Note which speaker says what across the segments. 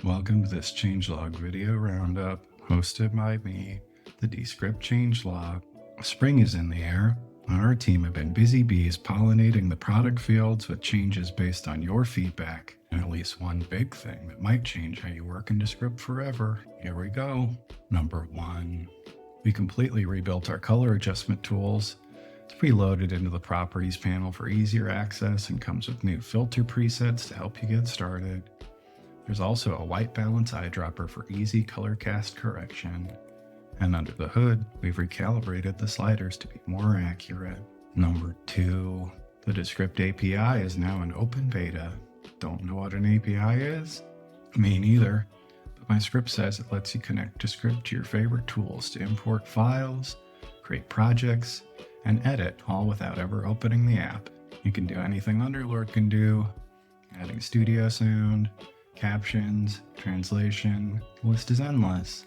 Speaker 1: Welcome to this changelog video roundup hosted by me, the Descript changelog. Spring is in the air, and our team have been busy bees pollinating the product fields with changes based on your feedback, and at least one big thing that might change how you work in Descript forever. Here we go. Number 1. We completely rebuilt our color adjustment tools. It's preloaded into the properties panel for easier access and comes with new filter presets to help you get started. There's also a white balance eyedropper for easy color cast correction. And under the hood, we've recalibrated the sliders to be more accurate. Number 2. The Descript API is now in open beta. Don't know what an API is? Me neither, but my script says it lets you connect Descript to your favorite tools to import files, create projects, and edit, all without ever opening the app. You can do anything Underlord can do, adding studio sound, captions, translation. The list is endless.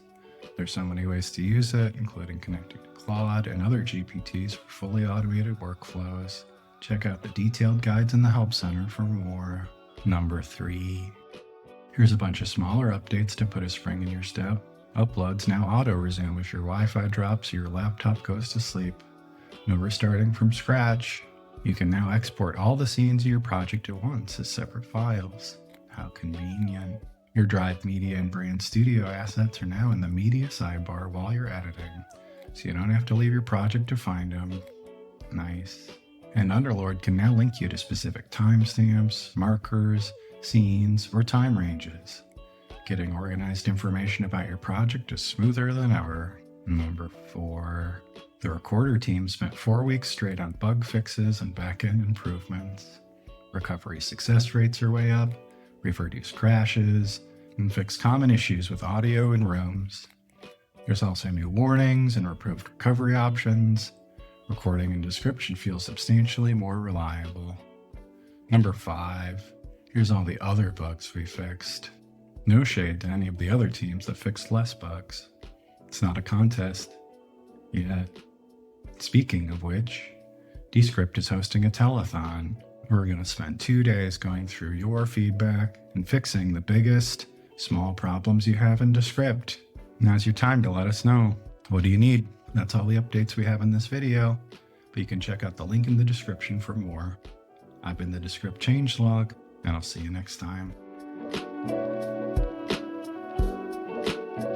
Speaker 1: There's so many ways to use it, including connecting to Claude and other GPTs for fully automated workflows. Check out the detailed guides in the Help Center for more. Number 3. Here's a bunch of smaller updates to put a spring in your step. Uploads now auto-resume if your Wi-Fi drops or your laptop goes to sleep. No restarting from scratch. You can now export all the scenes of your project at once as separate files. How convenient. Your Drive Media and Brand Studio assets are now in the media sidebar while you're editing, so you don't have to leave your project to find them. Nice. And Underlord can now link you to specific timestamps, markers, scenes, or time ranges. Getting organized information about your project is smoother than ever. Number 4. The Recorder team spent 4 weeks straight on bug fixes and back-end improvements. Recovery success rates are way up. We've reduced crashes and fixed common issues with audio in rooms. There's also new warnings and improved recovery options. Recording and description feel substantially more reliable. Number 5. Here's all the other bugs we fixed. No shade to any of the other teams that fixed less bugs. It's not a contest yet. Speaking of which, Descript is hosting a telethon. We're going to spend 2 days going through your feedback and fixing the biggest, small problems you have in Descript. Now's your time to let us know. What do you need? That's all the updates we have in this video, but you can check out the link in the description for more. I've been the Descript changelog, and I'll see you next time.